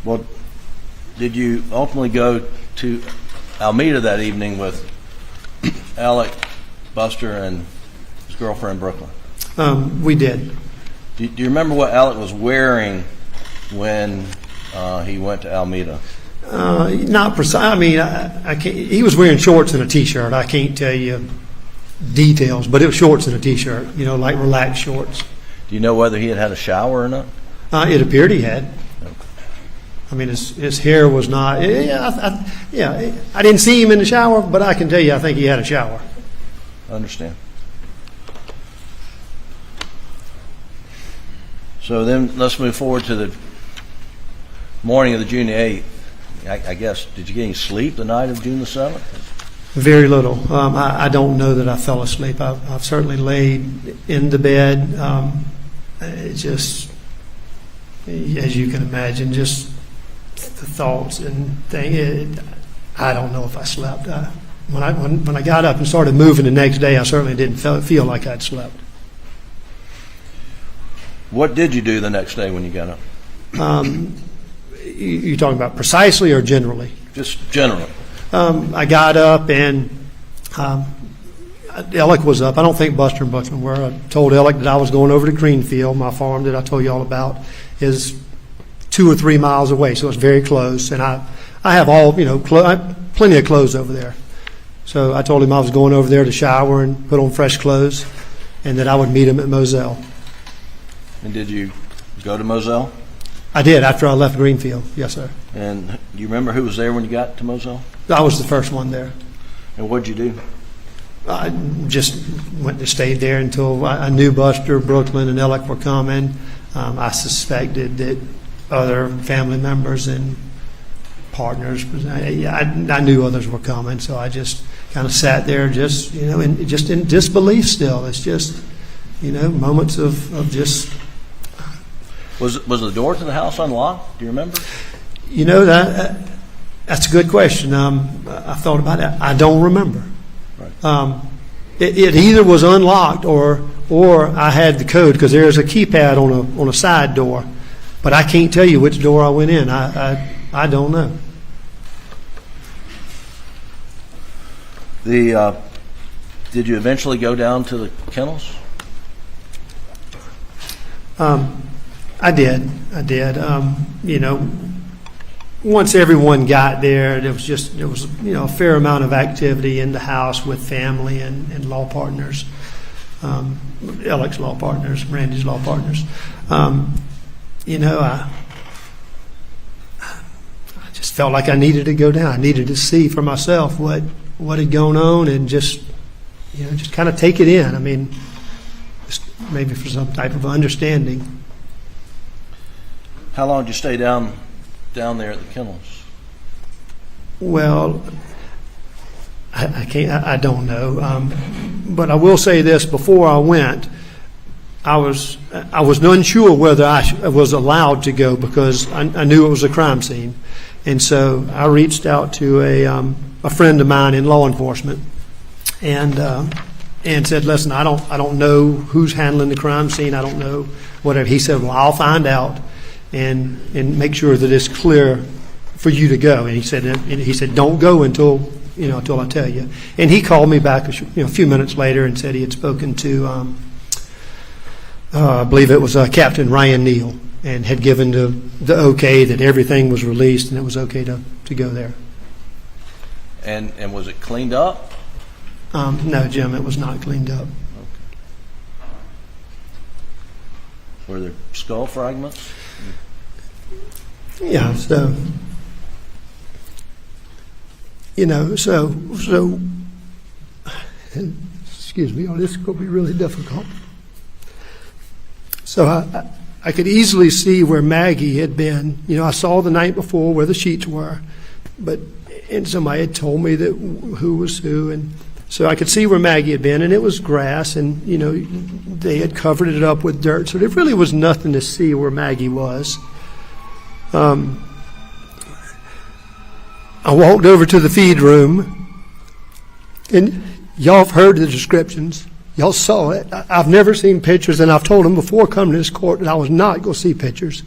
Well, did you ultimately go to Alameda that evening with Alec, Buster, and his girlfriend, Brooklyn? We did. Do you remember what Alec was wearing when he went to Alameda? Not precise. I mean, I can't, he was wearing shorts and a T-shirt. I can't tell you details, but it was shorts and a T-shirt, like relaxed shorts. Do you know whether he had a shower or not? It appeared he had. Okay. I mean, his hair was not. I didn't see him in the shower, but I can tell you, I think he had a shower. I understand. So then let's move forward to the morning of the June the 8th. I guess, did you get any sleep the night of June the 7th? Very little. I don't know that I fell asleep. I've certainly laid in the bed. It just, as you can imagine, just the thoughts and things. I don't know if I slept. When I got up and started moving the next day, I certainly didn't feel like I'd slept. What did you do the next day when you got up? You talking about precisely or generally? Just generally. I got up and Alec was up. I don't think Buster and Buckland were. I told Alec that I was going over to Greenfield. My farm that I told you all about is 2 or 3 miles away, so it's very close. And I have all, plenty of clothes over there. So I told him I was going over there to shower and put on fresh clothes, and that I would meet him at Moselle. And did you go to Moselle? I did, after I left Greenfield. Yes, sir. And do you remember who was there when you got to Moselle? I was the first one there. And what did you do? I just went to stay there until I knew Buster, Brooklyn, and Alec were coming. I suspected that other family members and partners, I knew others were coming, so I just kind of sat there just in disbelief still. It's just, moments of just... Was the door to the house unlocked? Do you remember? That's a good question. I thought about it. I don't remember. Right. It either was unlocked or I had the code, because there's a keypad on a side door, but I can't tell you which door I went in. I don't know. Did you eventually go down to the kennels? I did. Once everyone got there, there was a fair amount of activity in the house with family and law partners, Alec's law partners, Randy's law partners. I just felt like I needed to go down. I needed to see for myself what had gone on and just kind of take it in. I mean, just maybe for some type of understanding. How long did you stay down there at the kennels? Well, I can't. I don't know. But I will say this: before I went, I was unsure whether I was allowed to go, because I knew it was a crime scene, and so I reached out to a friend of mine in law enforcement, and said, "Listen, I don't know who's handling the crime scene. I don't know whatever." He said, "Well, I'll find out and make sure that it's clear for you to go." And he said, "Don't go until I tell you." And he called me back a few minutes later and said he had spoken to I believe it was Captain Ryan Neal, and had given the okay that everything was released and it was okay to go there. And was it cleaned up? No, Jim, it was not cleaned up. Okay. Were there skull fragments? Yeah, so excuse me, this is going to be really difficult. So I could easily see where Maggie had been. I saw the night before where the sheets were, and somebody had told me that who was who, and so I could see where Maggie had been, and it was grass, and they had covered it up with dirt, so there really was nothing to see where Maggie was. I walked over to the feed room, and y'all have heard the descriptions. Y'all saw it. I've never seen pictures, and I've told them before coming to this court that I was not going to see pictures.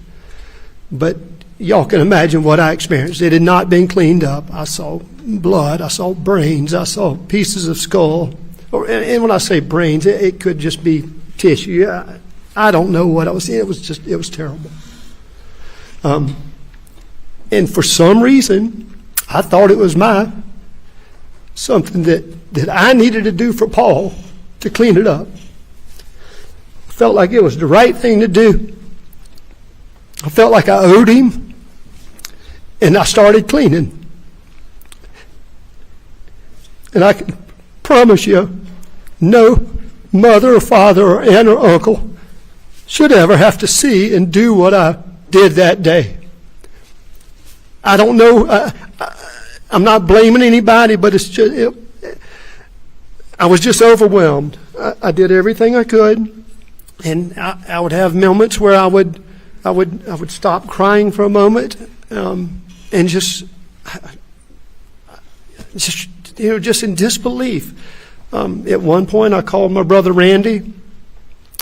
But y'all can imagine what I experienced. It had not been cleaned up. I saw blood. I saw brains. I saw pieces of skull. And when I say brains, it could just be tissue. I don't know what I was seeing. It was terrible. And for some reason, I thought it was something that I needed to do for Paul to clean it up. I felt like it was the right thing to do. I felt like I owed him, and I started cleaning. And I can promise you, no mother or father or aunt or uncle should ever have to see and do what I did that day. I don't know, I'm not blaming anybody, but it's just, I was just overwhelmed. I did everything I could, and I would have moments where I would stop crying for a moment, and just in disbelief. At one point, I called my brother Randy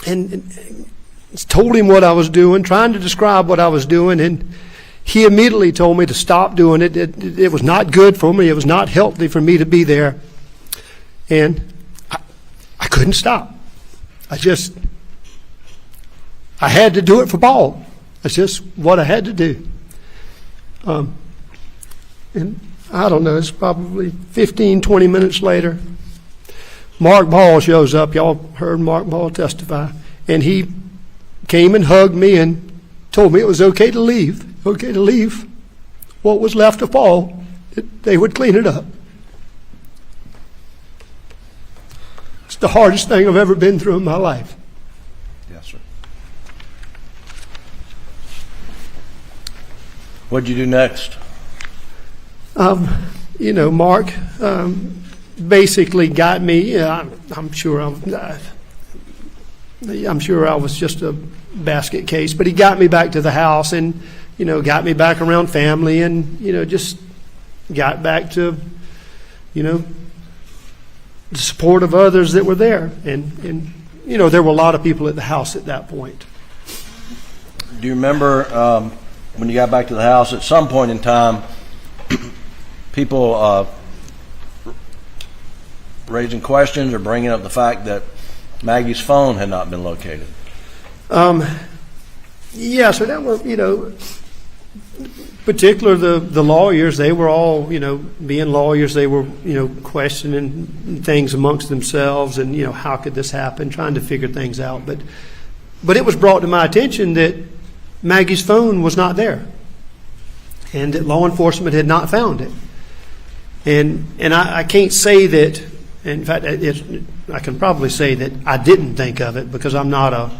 and told him what I was doing, trying to describe what I was doing, and he immediately told me to stop doing it. It was not good for me. It was not healthy for me to be there, and I couldn't stop. I had to do it for Paul. That's just what I had to do. And I don't know, it's probably 15, 20 minutes later, Mark Ball shows up. Y'all heard Mark Ball testify. And he came and hugged me and told me it was okay to leave. Okay to leave what was left of Paul. They would clean it up. It's the hardest thing I've ever been through in my life. Yes, sir. What'd you do next? Mark basically got me. I'm sure I was just a basket case, but he got me back to the house and, got me back around family and, just got back to, the support of others that were there. And there were a lot of people at the house at that point. Do you remember when you got back to the house, at some point in time, people raising questions or bringing up the fact that Maggie's phone had not been located? Yeah, so that was, particular the lawyers, they were all, being lawyers, they were, questioning things amongst themselves and, how could this happen, trying to figure things out. But it was brought to my attention that Maggie's phone was not there and that law enforcement had not found it. And I can't say that, in fact, I can probably say that I didn't think of it because I'm not a